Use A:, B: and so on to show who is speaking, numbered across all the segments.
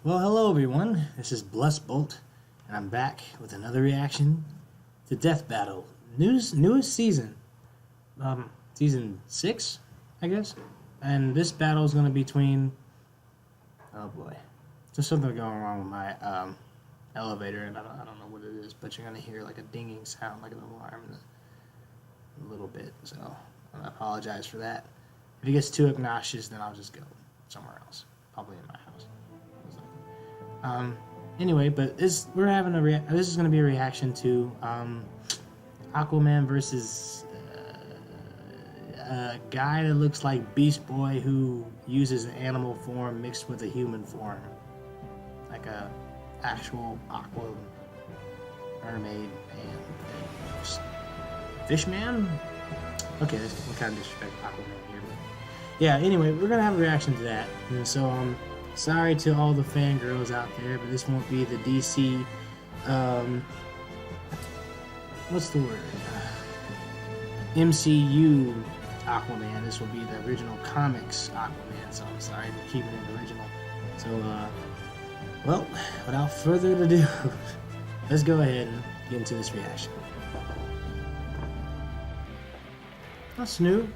A: Well, hello everyone. This is Bolt, and I'm back with another reaction to Death Battle, newest season, season 6, I guess. And this battle is going to be between, oh boy, there's something going wrong with my elevator, and I don't know what it is, but you're going to hear like a dinging sound, like an alarm, in a little bit. So I apologize for that. If it gets too obnoxious, then I'll just go somewhere else, probably in my house. Anyway, but we're having this is going to be a reaction to Aquaman versus a guy that looks like Beast Boy who uses an animal form mixed with a human form, like a actual aqua mermaid and fish man. Okay, this is kind of disrespect Aquaman here, but yeah. Anyway, we're gonna have a reaction to that, and so sorry to all the fangirls out there, but this won't be the DC, what's the word? MCU Aquaman. This will be the original comics Aquaman, so I'm sorry for keeping it original. So, well, without further ado, let's go ahead and get into this reaction. That's new.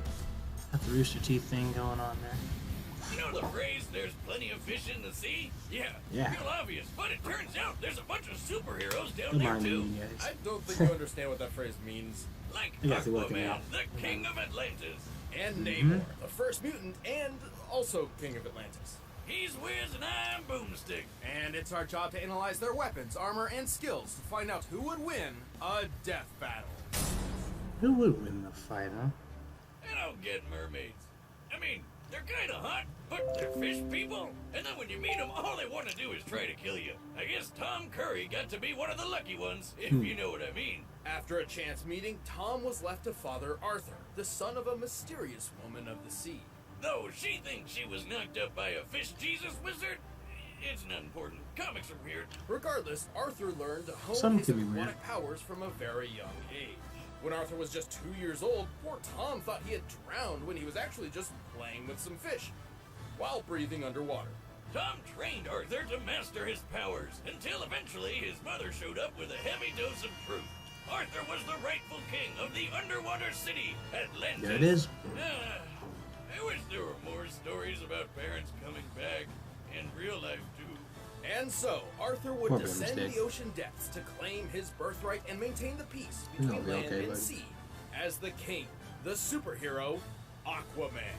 A: Got the Rooster Teeth thing going on there.
B: You know the phrase, there's plenty of fish in the sea? Yeah. Real obvious, but it turns out there's a bunch of superheroes down there too.
C: I don't think you understand what that phrase means.
B: Like Aquaman, the king of Atlantis.
C: And Namor, the first mutant and also king of Atlantis.
B: He's Wiz and I'm Boomstick.
C: And it's our job to analyze their weapons, armor, and skills to find out who would win a death battle.
A: Who would win the fight, huh?
B: I don't get mermaids. I mean, they're kinda hot, but they're fish people. And then when you meet them, all they want to do is try to kill you. I guess Tom Curry got to be one of the lucky ones, if you know what I mean.
C: After a chance meeting, Tom was left to father Arthur, the son of a mysterious woman of the sea.
B: Though she thinks she was knocked up by a fish Jesus wizard, it's not important. Comics are weird.
C: Regardless, Arthur learned to hone his aquatic powers from a very young age. When Arthur was just 2 years old, poor Tom thought he had drowned when he was actually just playing with some fish, while breathing underwater.
B: Tom trained Arthur to master his powers, until eventually his mother showed up with a heavy dose of truth. Arthur was the rightful king of the underwater city, Atlantis.
A: There it is.
B: I wish there were more stories about parents coming back, in real life too.
C: And so, Arthur would descend the ocean depths to claim his birthright and maintain the peace between land and sea as the king, the superhero, Aquaman.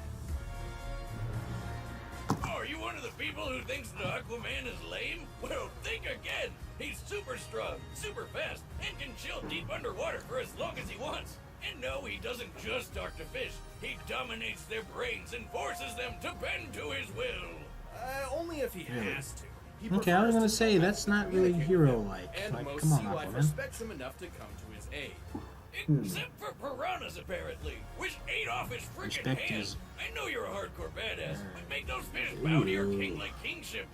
B: Oh, are you one of the people who thinks that Aquaman is lame? Well, think again. He's super strong, super fast, and can chill deep underwater for as long as he wants. And no, he doesn't just talk to fish. He dominates their brains and forces them to bend to his will.
C: Only if he has to.
A: Okay, I was gonna say that's not really hero-like.
C: And
A: Like,
C: most
A: come on,
C: sea life
A: Aquaman.
C: respects him enough to come to his aid.
B: Except for piranhas, apparently, which ate off his friggin' hands. I know you're a hardcore badass, but make those fish bow to your king-like kingship.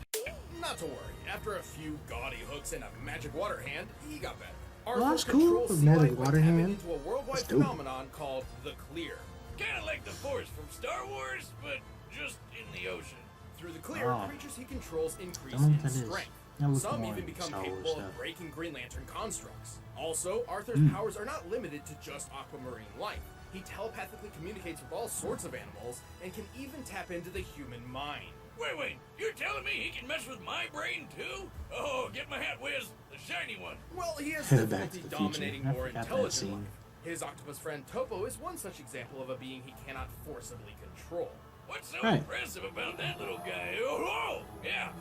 C: Not to worry. After a few gaudy hooks and a magic water hand, he got better.
A: Well, that's
C: Arthur
A: cool.
C: controls
A: A magic
C: sea life
A: water
C: by tapping
A: hand.
C: into a worldwide
A: That's dope.
C: phenomenon called the clear.
B: Kinda like the Force from Star Wars, but just in the ocean.
C: Through the clear,
A: Oh.
C: creatures he controls increase
A: Don't know
C: in
A: what that is.
C: strength.
A: That looks
C: Some
A: more
C: even
A: like
C: become
A: Star Wars
C: capable
A: stuff.
C: of breaking Green Lantern constructs. Also, Arthur's powers are not limited to just aquamarine life. He telepathically communicates with all sorts of animals and can even tap into the human mind.
B: Wait, you're telling me he can mess with my brain too? Oh, get my hat, Wiz, the shiny one.
C: Well, he has
A: Back to
C: difficulty
A: the Future.
C: dominating
A: I
C: more
A: forgot that
C: intelligent
A: scene.
C: life. His octopus friend Topo is one such example of a being he cannot forcibly control.
B: What's so
A: Right.
B: impressive about that little guy? Oh, yeah,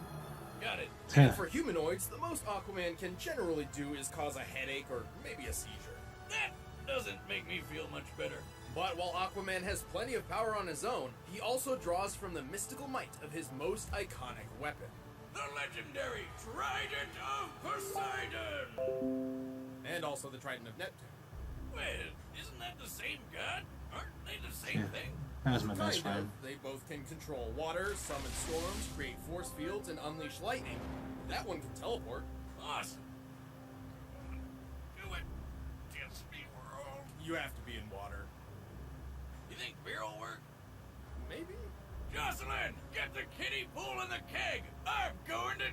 B: got it.
C: And for humanoids, the most Aquaman can generally do is cause a headache or maybe a seizure.
B: That doesn't make me feel much better.
C: But while Aquaman has plenty of power on his own, he also draws from the mystical might of his most iconic weapon.
B: The legendary Trident of Poseidon!
C: And also the Trident of Neptune.
B: Wait, isn't that the same god? Aren't they the same thing?
A: That was my best
C: Kind
A: friend.
C: of. They both can control water, summon storms, create force fields, and unleash lightning. That one can teleport.
B: Awesome. Do it. Disney World.
C: You have to be in water.
B: You think beer will work?
C: Maybe?
B: Jocelyn, get the kiddie pool and the keg. I'm going to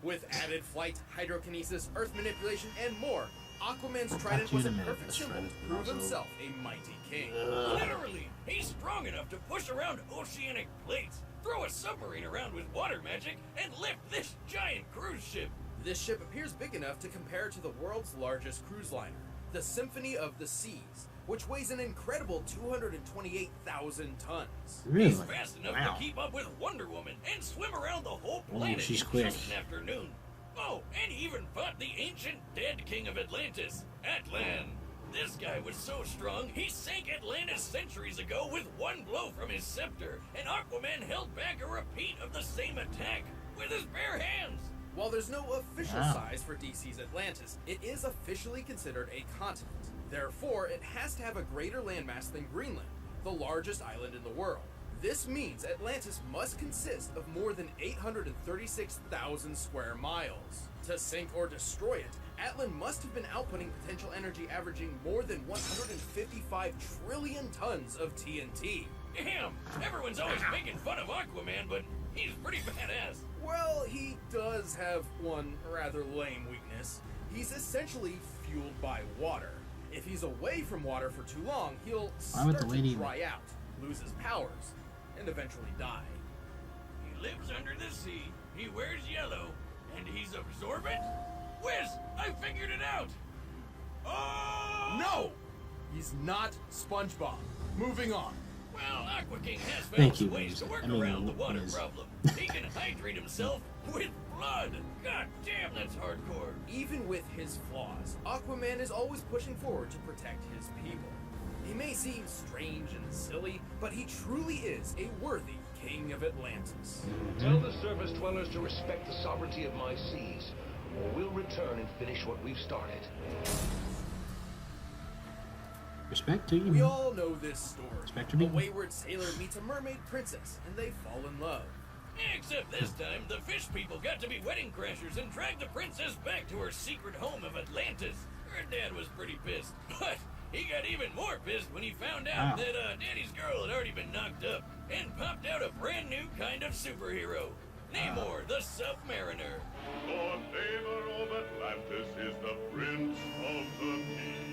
C: With added flight, hydrokinesis, earth manipulation, and more, Aquaman's trident was a perfect symbol to prove himself a mighty king.
B: Literally, he's strong enough to push around oceanic plates, throw a submarine around with water magic, and lift this giant cruise ship.
C: This ship appears big enough to compare to the world's largest cruise liner, the Symphony of the Seas, which weighs an incredible 228,000 tons.
A: Really?
B: He's fast enough to keep up with Wonder Woman and swim around the whole planet
A: she's
B: in
A: quick.
B: just an afternoon. Oh, and he even fought the ancient dead king of Atlantis, Atlan. This guy was so strong, he sank Atlantis centuries ago with one blow from his scepter, and Aquaman held back a repeat of the same attack with his bare hands.
C: While there's no official size for DC's Atlantis, it is officially considered a continent. Therefore, it has to have a greater landmass than Greenland, the largest island in the world. This means Atlantis must consist of more than 836,000 square miles. To sink or destroy it, Atlan must have been outputting potential energy averaging more than 155 trillion tons of TNT.
B: Damn, everyone's always making fun of Aquaman, but he's pretty badass.
C: Well, he does have one rather lame weakness. He's essentially fueled by water. If he's away from water for too long, he'll start to dry out, lose his powers, and eventually die.
B: He lives under the sea, he wears yellow, and he's absorbent? Whiz, I figured it out! Oh!
C: No! He's not SpongeBob. Moving on.
B: Well, Aqua King has
A: Thank
B: found
A: you,
B: some ways to work around the water problem. He can hydrate himself with blood. God damn, that's hardcore.
C: Even with his flaws, Aquaman is always pushing forward to protect his people. He may seem strange and silly, but he truly is a worthy king of Atlantis.
D: Tell the surface dwellers to respect the sovereignty of my seas, or we'll return and finish what we've started.
A: Respect to you.
C: We all know this story.
A: Respect to me.
C: A wayward sailor meets a mermaid princess, and they fall in love.
B: Except this time, the fish people got to be wedding crashers and dragged the princess back to her secret home of Atlantis. Her dad was pretty pissed, but he got even more pissed when he found out that Daddy's girl had already been knocked up and popped out a brand new kind of superhero. Namor, the Submariner.
E: For favor of Atlantis is the Prince of the Sea.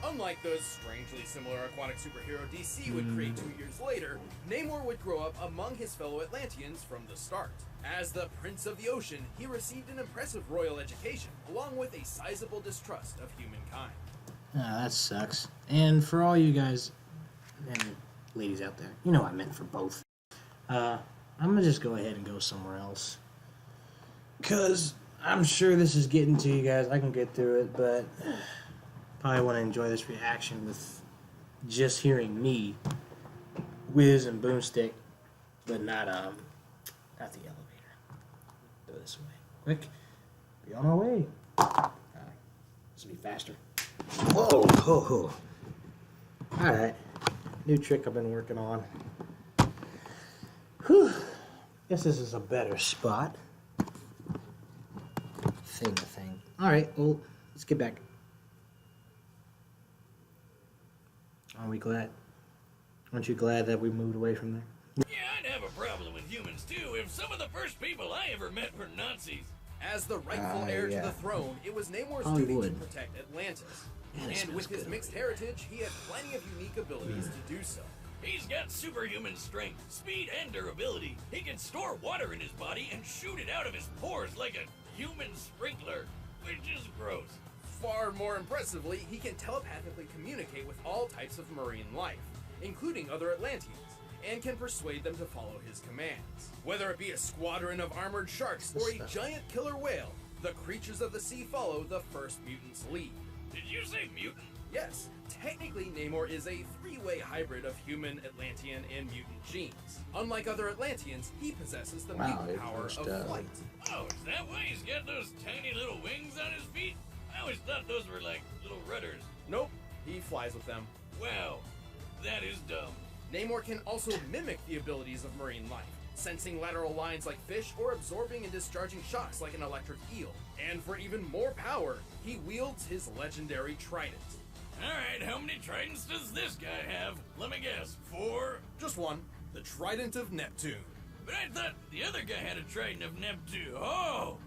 C: Unlike those strangely similar aquatic superhero DC would create 2 years later, Namor would grow up among his fellow Atlanteans from the start. As the Prince of the Ocean, he received an impressive royal education, along with a sizable distrust of humankind.
A: That sucks. And for all you guys and ladies out there, you know I meant for both. I'm gonna just go ahead and go somewhere else. Because I'm sure this is getting to you guys. I can get through it, but probably want to enjoy this reaction with just hearing me whiz and boomstick, but not the elevator. Go this way. Quick. Be on our way. This will be faster. Whoa! Ho. Alright. New trick I've been working on. Whew. Guess this is a better spot. Thing. Alright, well, let's get back. Are we glad? Aren't you glad that we moved away from there?
B: Yeah, I'd have a problem with humans too if some of the first people I ever met were Nazis.
C: As the rightful heir to the throne, it was Namor's duty to protect Atlantis. And with his mixed heritage, he had plenty of unique abilities to do so.
B: He's got superhuman strength, speed, and durability. He can store water in his body and shoot it out of his pores like a human sprinkler, which is gross.
C: Far more impressively, he can telepathically communicate with all types of marine life, including other Atlanteans, and can persuade them to follow his commands. Whether it be a squadron of armored sharks or a giant killer whale, the creatures of the sea follow the first mutant's lead.
B: Did you say mutant?
C: Yes, technically Namor is a three-way hybrid of human, Atlantean, and mutant genes. Unlike other Atlanteans, he possesses the mutant power of flight.
B: Oh, is that why he's got those tiny little wings on his feet? I always thought those were like little rudders.
C: Nope, he flies with them.
B: Wow, that is dumb.
C: Namor can also mimic the abilities of marine life, sensing lateral lines like fish or absorbing and discharging shocks like an electric eel. And for even more power, he wields his legendary trident.
B: Alright, how many tridents does this guy have? Let me guess, 4?
C: Just one, the Trident of Neptune.
B: but I thought the other guy had a trident of Neptune. Oh!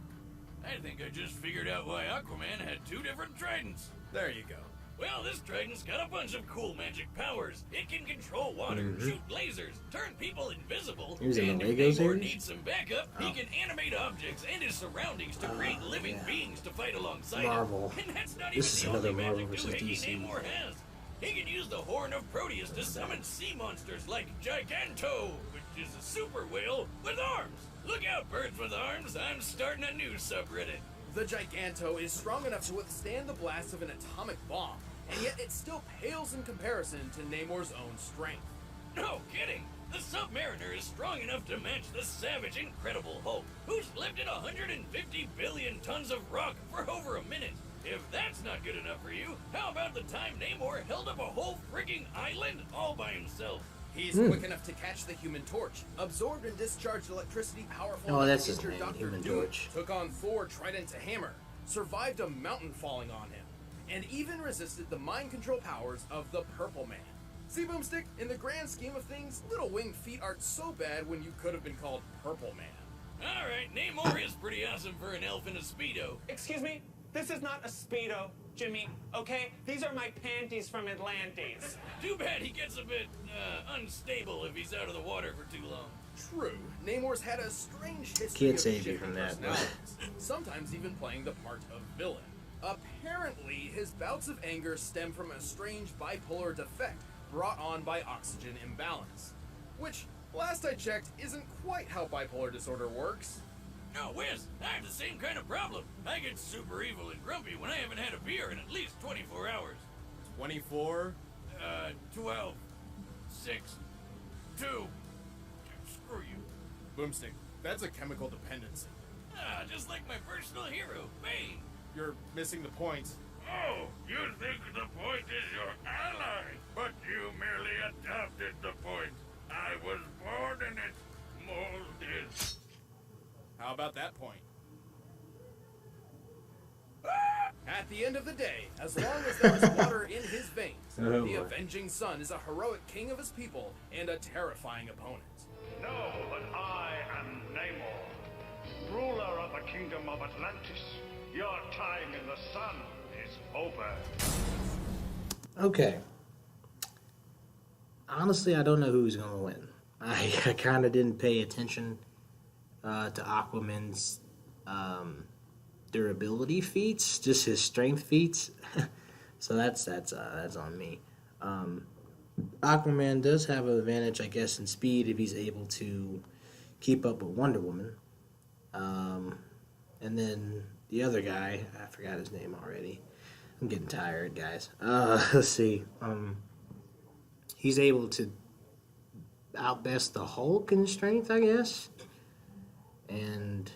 B: I think I just figured out why Aquaman had 2 different tridents.
C: There you go.
B: Well, this trident's got a bunch of cool magic powers. It can control water, shoot lasers, turn people invisible,
A: He was in
B: and
A: the
B: if
A: Lego
B: Namor
A: series?
B: needs some backup, he can animate objects and his surroundings to create living beings to fight alongside
A: Marvel.
B: him. And that's not
A: This is
B: even the only
A: another Marvel
B: magic
A: versus
B: doohickey
A: DC.
B: Namor has. He can use the horn of Proteus to summon sea monsters like Giganto, which is a super whale with arms. Look out, birds with arms. I'm starting a new subreddit.
C: The Giganto is strong enough to withstand the blast of an atomic bomb, and yet it still pales in comparison to Namor's own strength.
B: No kidding! The Submariner is strong enough to match the savage, incredible Hulk, who's lifted 150 billion tons of rock for over a minute. If that's not good enough for you, how about the time Namor held up a whole frigging island all by himself?
C: He's quick enough to catch the Human Torch, absorbed and discharged electricity powerful
A: Oh,
C: enough
A: that's
C: to
A: his
C: injure
A: name,
C: Dr.
A: Human
C: Doom,
A: Torch.
C: took on Thor trident to hammer, survived a mountain falling on him, and even resisted the mind control powers of the Purple Man. See, Boomstick, in the grand scheme of things, little winged feet aren't so bad when you could have been called Purple Man.
B: Alright, Namor is pretty awesome for an elf in a Speedo.
F: Excuse me? This is not a Speedo, Jimmy, okay? These are my panties from Atlantis.
B: Too bad he gets a bit, unstable if he's out of the water for too long.
C: True, Namor's had a strange history
A: Can't
C: of
A: save you
C: shifting
A: from that,
C: personalities, sometimes even playing the part of villain. Apparently, his bouts of anger stem from a strange bipolar defect brought on by oxygen imbalance, which, last I checked, isn't quite how bipolar disorder works.
B: No, Wiz, I have the same kind of problem. I get super evil and grumpy when I haven't had a beer in at least 24 hours.
C: 24?
B: 12, 6, 2. Screw you.
C: Boomstick, that's a chemical dependency.
B: Ah, just like my personal hero, Bane.
C: You're missing the point.
E: Oh, you think the point is your ally, but you merely adopted the point. I was born in it, molded.
C: How about that point? At the end of the day, as long as there is water in his veins,
A: Oh,
C: the
A: boy.
C: Avenging Sun is a heroic king of his people and a terrifying opponent.
E: Know that I am Namor, ruler of the kingdom of Atlantis. Your time in the sun is over.
A: Okay. Honestly, I don't know who's going to win. I kind of didn't pay attention to Aquaman's durability feats, just his strength feats. So that's on me. Aquaman does have an advantage, I guess, in speed if he's able to keep up with Wonder Woman. And then the other guy, I forgot his name already. I'm getting tired, guys. Let's see. He's able to outbest the Hulk in strength, I guess. And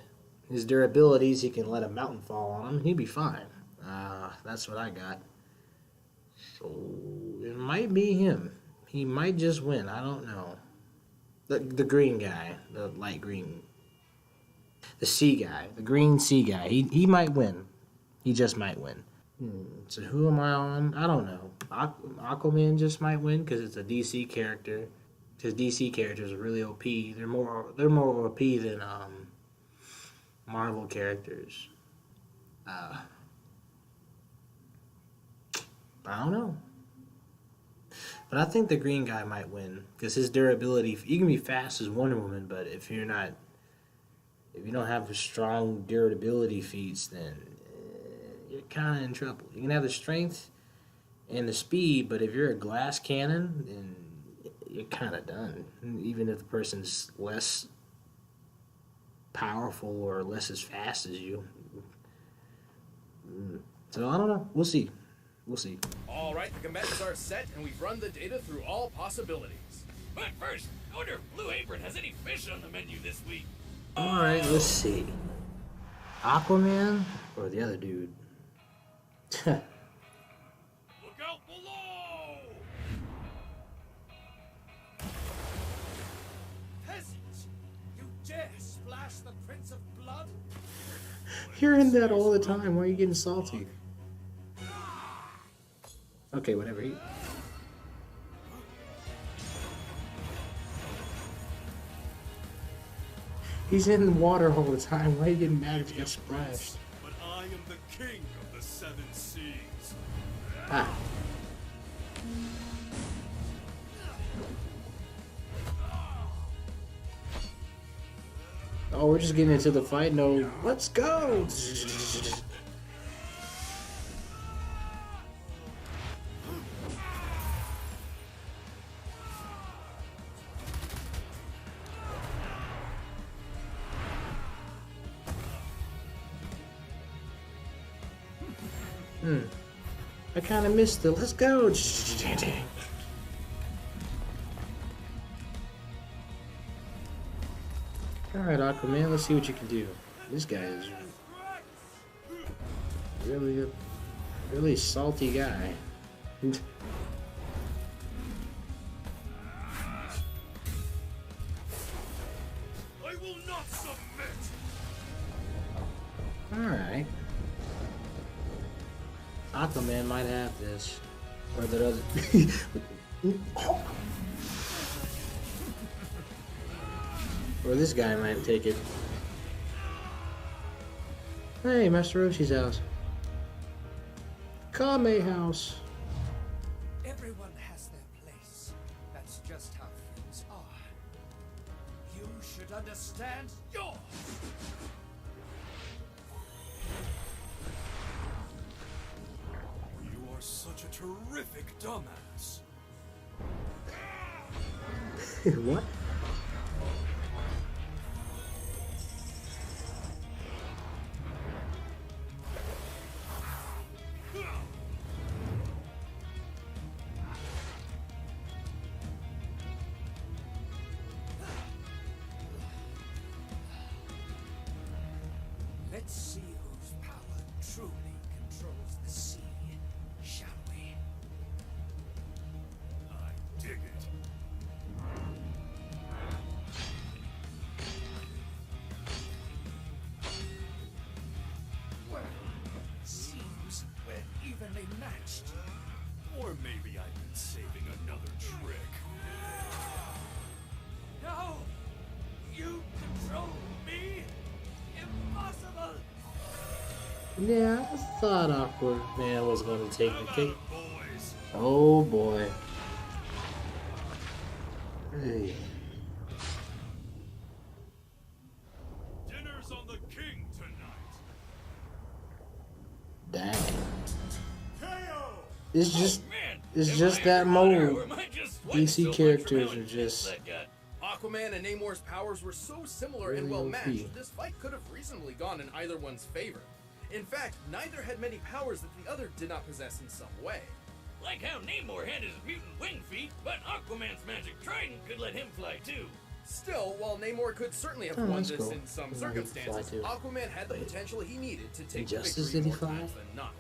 A: his durabilities, he can let a mountain fall on him. He'd be fine. That's what I got. So it might be him. He might just win. I don't know. The green guy, the light green, the sea guy, the green sea guy. He might win. He just might win. So who am I on? I don't know. Aquaman just might win because it's a DC character. Because DC characters are really OP. They're more OP than Marvel characters. I don't know. But I think the green guy might win because his durability. You can be fast as Wonder Woman, but if you don't have a strong durability feats, then you're kind of in trouble. You can have the strength and the speed, but if you're a glass cannon, then you're kind of done. Even if the person's less powerful or less as fast as you. So I don't know. We'll see.
C: All right, the combatants are set, and we've run the data through all possibilities.
B: But first, I wonder if Blue Apron has any fish on the menu this week.
A: All right, let's see. Aquaman or the other dude?
B: Look out below!
G: Peasants! You dare splash the Prince of Blood?
A: Hearing that all the time. Why are you getting salty? Okay, whatever. He's in the water all the time. Why are you getting mad if you get splashed?
G: But I am the king of the seven seas.
A: Ah. Oh, we're just getting into the fight. No, let's go. I kind of missed it. Let's go. Alright, Aquaman, let's see what you can do. This guy is really salty guy.
G: I will not submit.
A: Alright. Aquaman might have this. Or the other. Or this guy might take it. Hey, Master Roshi's house. Kame house.
H: Everyone has their place. That's just how things are. You should understand yours.
G: You are such a terrific dumbass.
A: What?
H: Let's see whose power truly controls the sea, shall we?
G: I dig it.
H: Well, seems we're evenly matched.
G: Or maybe I've been saving another trick.
H: No! You control me? Impossible!
A: Yeah, I thought Aquaman was going to take the
G: How
A: cake.
G: about it, boys?
A: Oh boy. Hey.
G: Dinner's on the king tonight.
A: Dang.
G: KO!
A: It's just
B: Man,
A: it's
B: am
A: just
B: I
A: that
B: underwater,
A: mode.
B: or am I just sweating so
A: DC
B: much
A: characters
B: from how
A: are just
B: intense that got?
C: Aquaman and Namor's powers were so similar and
A: Really
C: well
A: OP.
C: matched, this fight could have reasonably gone in either one's favor. In fact, neither had many powers that the other did not possess in some way.
B: Like how Namor had his mutant wing feet, but Aquaman's magic trident could let him fly too.
C: Still, while Namor could certainly have
A: Oh,
C: won
A: that's
C: this
A: cool.
C: in some
A: Yeah, he could fly
C: circumstances,
A: too.
C: Aquaman had the potential he needed to take the
A: Injustice,
C: victory
A: did he
C: more
A: fly?
C: times than not.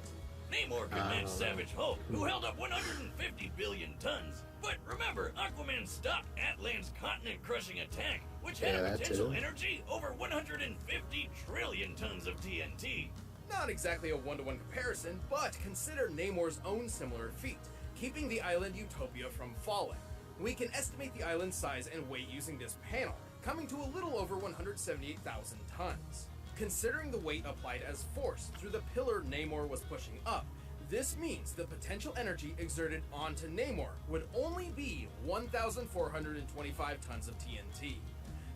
B: Namor could
A: I
B: match
A: don't know.
B: Savage Hulk, who held up 150 billion tons. But remember, Aquaman stopped Atlan's continent-crushing attack, which had
A: Yeah,
B: a
A: that
B: potential
A: too.
B: energy over 150 trillion tons of TNT.
C: Not exactly a one-to-one comparison, but consider Namor's own similar feat, keeping the island Utopia from falling. We can estimate the island's size and weight using this panel, coming to a little over 178,000 tons. Considering the weight applied as force through the pillar Namor was pushing up, this means the potential energy exerted onto Namor would only be 1,425 tons of TNT.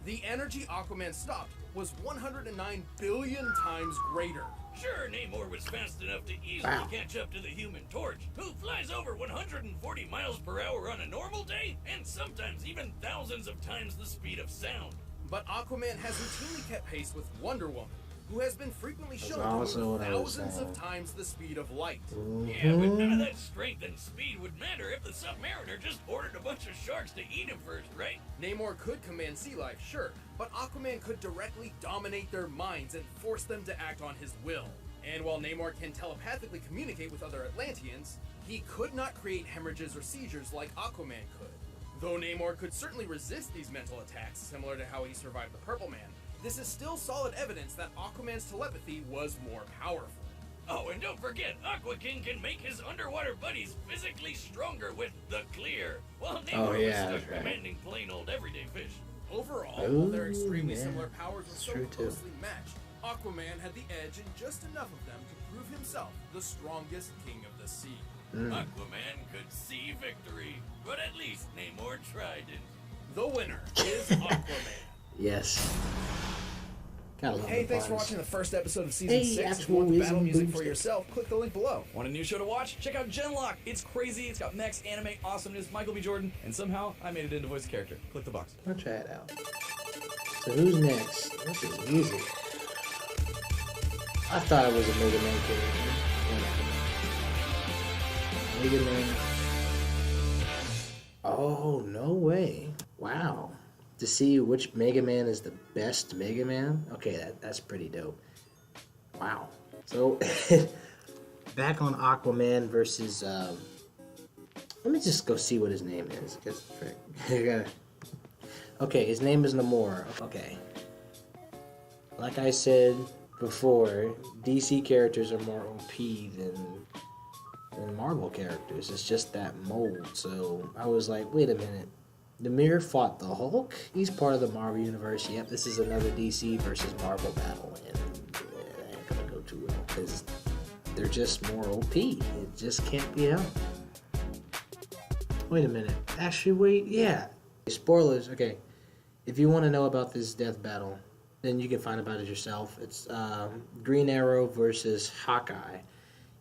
C: The energy Aquaman stopped was 109 billion times greater.
B: Sure, Namor was fast enough to easily catch up to the Human Torch, who flies over 140 miles per hour on a normal day, and sometimes even thousands of times the speed of sound.
C: But Aquaman has routinely kept pace with Wonder Woman, who has been frequently shown
A: also
C: to move
A: what I was
C: thousands
A: saying.
C: of times the speed of light.
B: Yeah, but none of that strength and speed would matter if the Submariner just ordered a bunch of sharks to eat him first, right?
C: Namor could command sea life, sure, but Aquaman could directly dominate their minds and force them to act on his will. And while Namor can telepathically communicate with other Atlanteans, he could not create hemorrhages or seizures like Aquaman could. Though Namor could certainly resist these mental attacks, similar to how he survived the Purple Man, this is still solid evidence that Aquaman's telepathy was more powerful.
B: Oh, and don't forget, Aqua King can make his underwater buddies physically stronger with the clear, while Namor
A: Oh, yeah,
B: was
A: that's
B: stuck
A: right.
B: commanding plain old everyday fish.
C: Overall, while their
A: Oh,
C: extremely
A: yeah.
C: similar powers were
A: That's
C: so
A: true, too.
C: closely matched, Aquaman had the edge in just enough of them to prove himself the strongest king of the sea.
B: Aquaman could see victory, but at least Namor trident.
C: The winner is Aquaman.
A: Yes. Gotta love
C: Hey,
A: the
C: thanks for
A: puns.
C: watching the first episode of Season
A: Hey,
C: 6. If
A: actual
C: you want the battle
A: wisdom
C: music for
A: boosted.
C: yourself, click the link below.
I: Want a new show to watch? Check out Genlock. It's crazy. It's got mechs, anime, awesomeness, Michael B. Jordan, and somehow I made it into voice character. Click the box.
A: I'll try it out. So who's next? This is music. I thought it was a Mega Man character. Mega Man. Oh, no way. Wow. To see which Mega Man is the best Mega Man? Okay, that's pretty dope. Wow. So, back on Aquaman versus, let me just go see what his name is. Okay, his name is Namor. Okay. Like I said before, DC characters are more OP than Marvel characters. It's just that mold. So I was like, wait a minute. Namir fought the Hulk? He's part of the Marvel Universe. Yep, this is another DC versus Marvel battle. And it ain't gonna go too well because they're just more OP. It just can't be done. Wait a minute. Actually, wait. Yeah. Spoilers. Okay. If you want to know about this death battle, then you can find about it yourself. It's Green Arrow versus Hawkeye.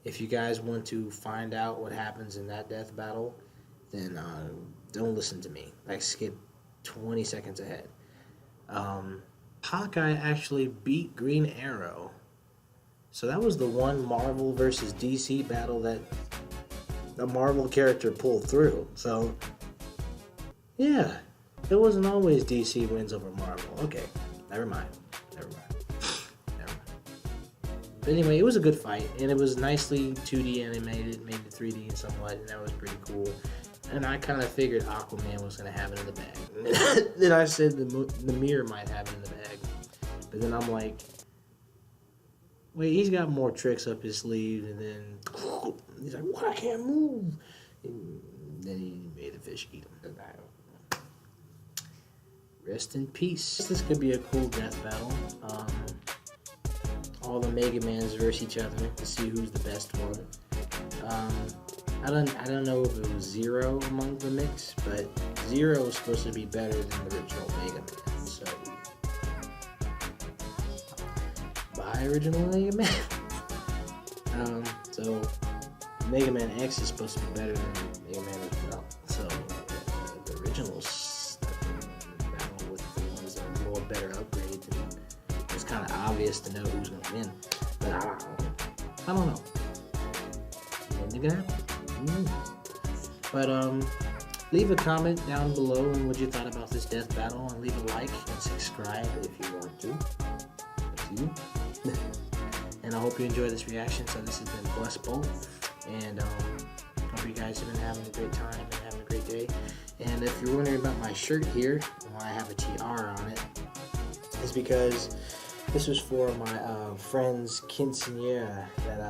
A: If you guys want to find out what happens in that death battle, then don't listen to me. Like, skip 20 seconds ahead. Hawkeye actually beat Green Arrow. So that was the one Marvel versus DC battle that a Marvel character pulled through. So, yeah. It wasn't always DC wins over Marvel. Okay, never mind. But anyway, it was a good fight, and it was nicely 2D animated, maybe 3D somewhat, and that was pretty cool. And I kind of figured Aquaman was going to have it in the bag. Then I said the mirror might have it in the bag. But then I'm like, wait, he's got more tricks up his sleeve, and then he's like, what, I can't move. And then he made the fish eat him. Rest in peace. This could be a cool death battle. All the Mega Mans versus each other to see who's the best one. I don't know if it was Zero among the mix, but Zero is supposed to be better than the original Mega Man. So buy original Mega Man. So Mega Man X is supposed to be better than Mega Man as well. So the originals battle with the ones that are more better upgrades. It's kind of obvious to know who's going to win, but I don't know. Anything gonna happen? But leave a comment down below on what you thought about this death battle, and leave a like and subscribe if you want to. Thank you. And I hope you enjoyed this reaction. So this has been Bless Bolt, and hope you guys have been having a great time and having a great day. And if you're wondering about my shirt here, why I have a TR on it, is because this was for my friend's quinceañera that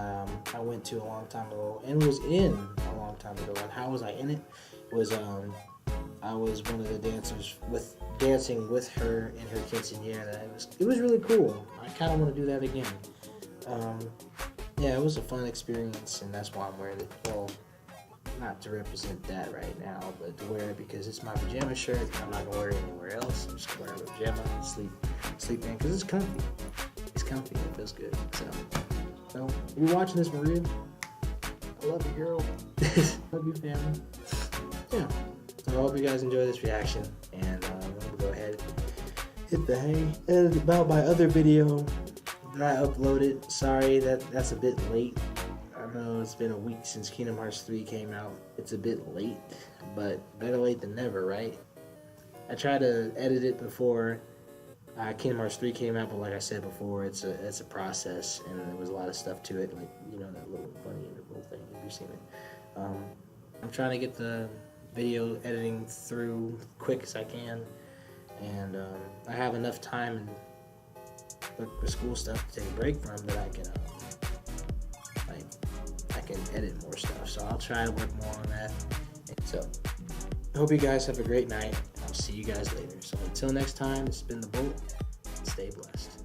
A: I went to a long time ago and was in a long time ago. And how was I in it? Was I was one of the dancers dancing with her in her quinceañera. It was really cool. I kind of want to do that again. Yeah, it was a fun experience, and that's why I'm wearing it. Well, not to represent that right now, but to wear it because it's my pajama shirt. I'm not gonna wear it anywhere else. I'm just gonna wear a pajama and sleep in because it's comfy. It's comfy. It feels good. So you're watching this, Maria. I love you, girl. Love you, family. Yeah. So I hope you guys enjoy this reaction, and I'm gonna go ahead hit the hey about my other video that I uploaded. Sorry that's a bit late. I know it's been a week since Kingdom Hearts 3 came out. It's a bit late, but better late than never, right? I tried to edit it before Kingdom Hearts 3 came out, but like I said before, it's a process, and there was a lot of stuff to it, like, you know, that little bunny little thing, if you've seen it. I'm trying to get the video editing through quick as I can, and I have enough time and for school stuff to take a break from that I can edit more stuff. So I'll try to work more on that. So I hope you guys have a great night. I'll see you guys later. So until next time, spin the bolt. Stay blessed.